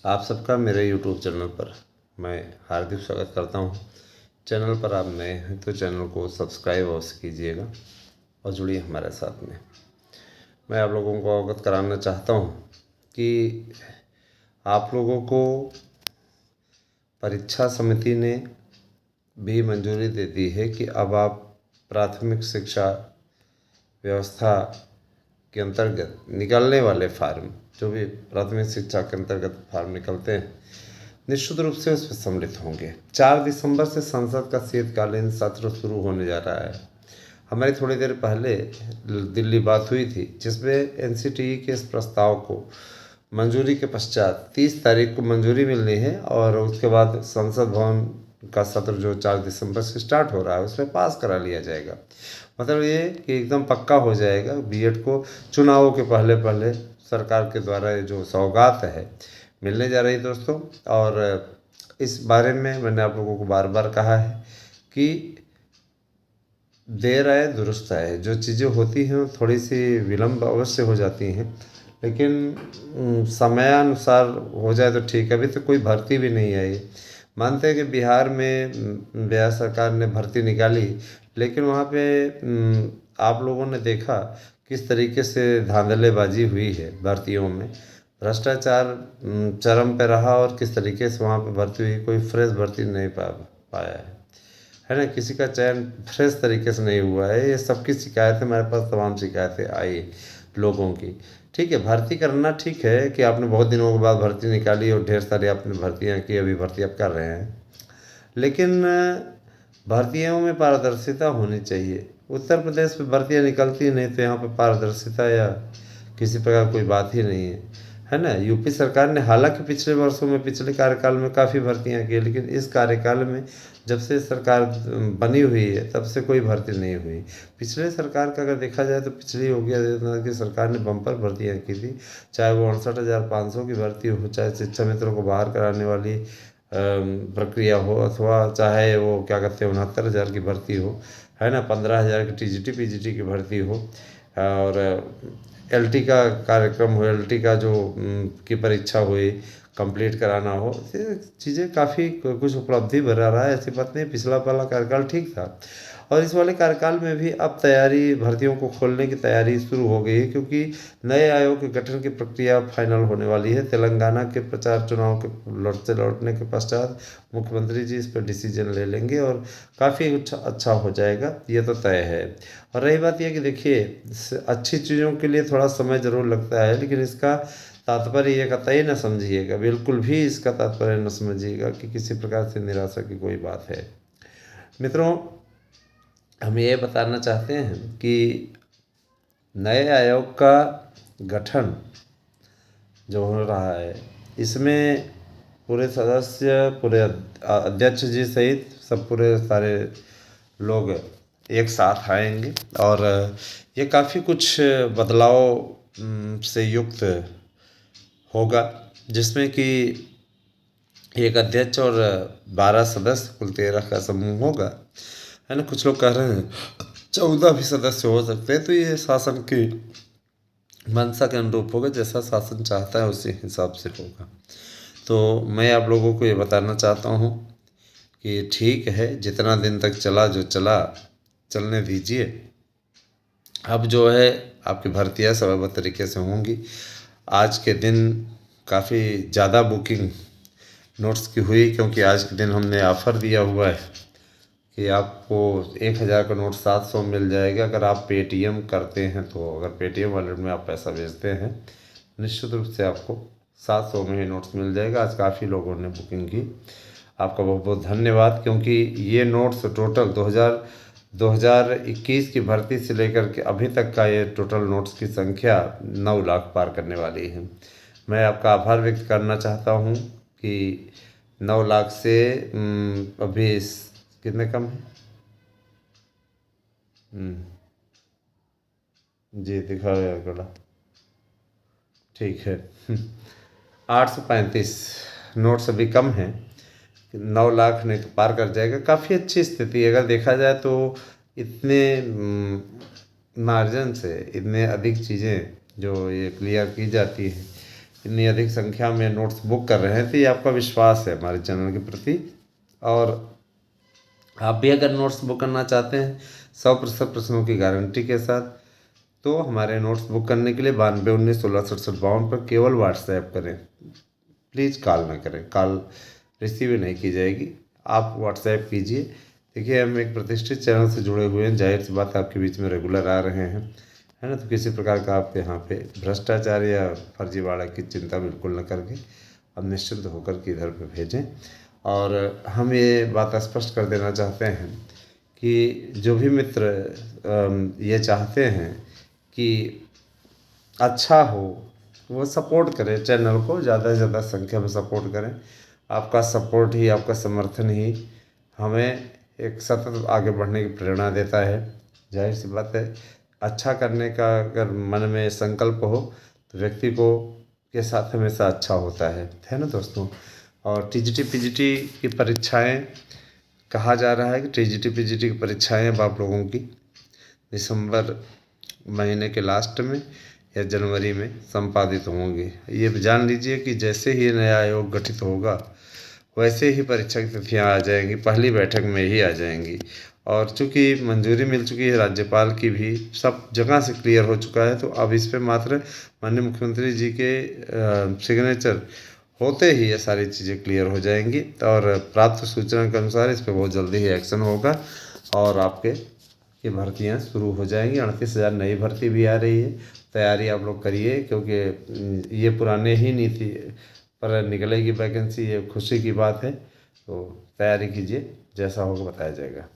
आप सबका मेरे YouTube चैनल पर मैं हार्दिक स्वागत करता हूं। चैनल पर आप नए हैं तो चैनल को सब्सक्राइब अवश्य कीजिएगा और जुड़िए हमारे साथ में। मैं आप लोगों को अवगत कराना चाहता हूं कि आप लोगों को परीक्षा समिति ने भी मंजूरी दे दी है कि अब आप प्राथमिक शिक्षा व्यवस्था के अंतर्गत निकलने वाले फार्म, जो भी प्राथमिक शिक्षा के अंतर्गत फार्म निकलते हैं, निश्चित रूप से उसमें सम्मिलित होंगे। 4 दिसंबर से संसद का शीतकालीन सत्र शुरू होने जा रहा है। हमारी थोड़ी देर पहले दिल्ली बात हुई थी, जिसमें एनसीटीई के इस प्रस्ताव को मंजूरी के पश्चात 30 तारीख को मंजूरी मिलनी है और उसके बाद संसद भवन का सत्र जो 4 दिसंबर से स्टार्ट हो रहा है उसमें पास करा लिया जाएगा। मतलब ये कि एकदम पक्का हो जाएगा। बीएड को चुनावों के पहले पहले सरकार के द्वारा जो सौगात है मिलने जा रही दोस्तों। और इस बारे में मैंने आप लोगों को बार बार कहा है कि देर आए दुरुस्त आए। जो चीज़ें होती हैं थोड़ी सी विलम्ब अवश्य हो जाती हैं, लेकिन समयानुसार हो जाए तो ठीक है। अभी तो कोई भर्ती भी नहीं आई। मानते हैं कि बिहार में बिहार सरकार ने भर्ती निकाली, लेकिन वहाँ पे आप लोगों ने देखा किस तरीके से धांधलेबाजी हुई है भर्तियों में। भ्रष्टाचार चरम पे रहा और किस तरीके से वहाँ पे भर्ती हुई, कोई फ्रेश भर्ती नहीं पाया है ना। किसी का चयन फ्रेश तरीके से नहीं हुआ है। ये सबकी शिकायतें मेरे पास, तमाम शिकायतें आई लोगों की। ठीक है, भर्ती करना ठीक है कि आपने बहुत दिनों के बाद भर्ती निकाली और ढेर सारी आपने भर्तियाँ की, अभी भर्ती आप कर रहे हैं, लेकिन भर्तियों में पारदर्शिता होनी चाहिए। उत्तर प्रदेश में भर्तियाँ निकलती नहीं तो यहाँ पर पारदर्शिता या किसी प्रकार कोई बात ही नहीं है ना। यूपी सरकार ने हालांकि पिछले वर्षों में, पिछले कार्यकाल में काफ़ी भर्तियां की, लेकिन इस कार्यकाल में जब से सरकार बनी हुई है तब से कोई भर्ती नहीं हुई। पिछले सरकार का अगर देखा जाए तो पिछली योगी आदित्यनाथ की सरकार ने बम्पर भर्तियां की थी, चाहे वो 68,500 की भर्ती हो, चाहे शिक्षा मित्रों को बाहर कराने वाली प्रक्रिया हो, अथवा चाहे वो क्या कहते हैं 69,000 की भर्ती हो, है ना, 15,000 की टीजीटी पीजीटी की भर्ती हो, और एलटी का कार्यक्रम हो, एलटी का जो की परीक्षा हुई कंप्लीट कराना हो। चीज़ें काफ़ी कुछ उपलब्धि बना रहा है, ऐसी बात नहीं। पिछला वाला कार्यकाल ठीक था और इस वाले कार्यकाल में भी अब तैयारी, भर्तियों को खोलने की तैयारी शुरू हो गई है, क्योंकि नए आयोग के गठन की प्रक्रिया फाइनल होने वाली है। तेलंगाना के प्रचार चुनाव के लौटने के पश्चात मुख्यमंत्री जी इस पर डिसीजन ले लेंगे और काफ़ी अच्छा हो जाएगा, ये तो तय है। और रही बात यह कि देखिए, अच्छी चीज़ों के लिए थोड़ा समय ज़रूर लगता है, लेकिन इसका तात्पर्य ये कतई न समझिएगा, बिल्कुल भी इसका तात्पर्य न समझिएगा कि किसी प्रकार से निराशा की कोई बात है। मित्रों, हम ये बताना चाहते हैं कि नए आयोग का गठन जो हो रहा है, इसमें पूरे सदस्य, पूरे अध्यक्ष जी सहित सब पूरे सारे लोग एक साथ आएंगे और ये काफ़ी कुछ बदलाव से युक्त होगा, जिसमें कि एक अध्यक्ष और 12 सदस्य, कुल 13 का समूह होगा, है ना। कुछ लोग कह रहे हैं 14 भी सदस्य हो सकते हैं। तो ये शासन की मंशा के अनुरूप होगा, जैसा शासन चाहता है उसी हिसाब से होगा। तो मैं आप लोगों को ये बताना चाहता हूँ कि ठीक है, जितना दिन तक चला जो चला, चलने दीजिए। अब जो है आपकी भर्तियाँ समयबद्ध तरीके से होंगी। आज के दिन काफ़ी ज़्यादा बुकिंग नोट्स की हुई, क्योंकि आज के दिन हमने ऑफ़र दिया हुआ है कि आपको 1,000 का नोट 700 मिल जाएगा अगर आप पेटीएम करते हैं। तो अगर पेटीएम वॉलेट में आप पैसा भेजते हैं, निश्चित रूप से आपको 700 में ही नोट्स मिल जाएगा। आज काफ़ी लोगों ने बुकिंग की, आपका बहुत बहुत धन्यवाद। क्योंकि ये नोट्स टोटल 2021 की भर्ती से लेकर के अभी तक का ये टोटल नोट्स की संख्या 9 लाख पार करने वाली है। मैं आपका आभार व्यक्त करना चाहता हूँ कि 9 लाख से अभी कितने कम है जी, दिखा रहे हैं, ठीक है 835 नोट्स अभी कम हैं। 9 लाख नहीं तो पार कर जाएगा। काफ़ी अच्छी स्थिति है अगर देखा जाए तो। इतने मार्जिन से इतने अधिक चीज़ें जो ये क्लियर की जाती हैं, इतनी अधिक संख्या में नोट्स बुक कर रहे हैं, तो ये आपका विश्वास है हमारे चैनल के प्रति। और आप भी अगर नोट्स बुक करना चाहते हैं 100% प्रश्नों की गारंटी के साथ, तो हमारे नोट्स बुक करने के लिए 9219166752 पर केवल व्हाट्सएप करें, प्लीज़ कॉल ना करें, कॉल रिसीव नहीं की जाएगी, आप व्हाट्सएप कीजिए। देखिए हम एक प्रतिष्ठित चैनल से जुड़े हुए हैं, जाहिर सी बात आपके बीच में रेगुलर आ रहे हैं, है ना। तो किसी प्रकार का आप यहाँ पे भ्रष्टाचार या फर्जीवाड़ा की चिंता बिल्कुल न करके अब निश्चिंत होकर के इधर पे भेजें। और हम ये बात स्पष्ट कर देना चाहते हैं कि जो भी मित्र ये चाहते हैं कि अच्छा हो, वो सपोर्ट करें, चैनल को ज़्यादा से ज़्यादा संख्या में सपोर्ट करें। आपका सपोर्ट ही, आपका समर्थन ही हमें एक सतत आगे बढ़ने की प्रेरणा देता है। जाहिर सी बात है, अच्छा करने का अगर मन में संकल्प हो तो व्यक्ति को के साथ हमेशा अच्छा होता है ना दोस्तों। और टीजीटी पीजीटी की परीक्षाएं, कहा जा रहा है कि टीजीटी पीजीटी की परीक्षाएं अब आप लोगों की दिसंबर महीने के लास्ट में या जनवरी में संपादित होंगे। ये जान लीजिए कि जैसे ही नया आयोग गठित होगा वैसे ही परीक्षा की तिथियाँ आ जाएंगी, पहली बैठक में ही आ जाएंगी। और चूँकि मंजूरी मिल चुकी है राज्यपाल की भी, सब जगह से क्लियर हो चुका है, तो अब इस पे मात्र माननीय मुख्यमंत्री जी के सिग्नेचर होते ही ये सारी चीज़ें क्लियर हो जाएंगी। और प्राप्त सूचना के अनुसार इस पर बहुत जल्दी ही एक्शन होगा और आपके ये भर्तियाँ शुरू हो जाएंगी। 38,000 नई भर्ती भी आ रही है, तैयारी आप लोग करिए, क्योंकि ये पुराने ही नीति पर निकलेगी वैकेंसी, ये खुशी की बात है। तो तैयारी कीजिए, जैसा होगा बताया जाएगा।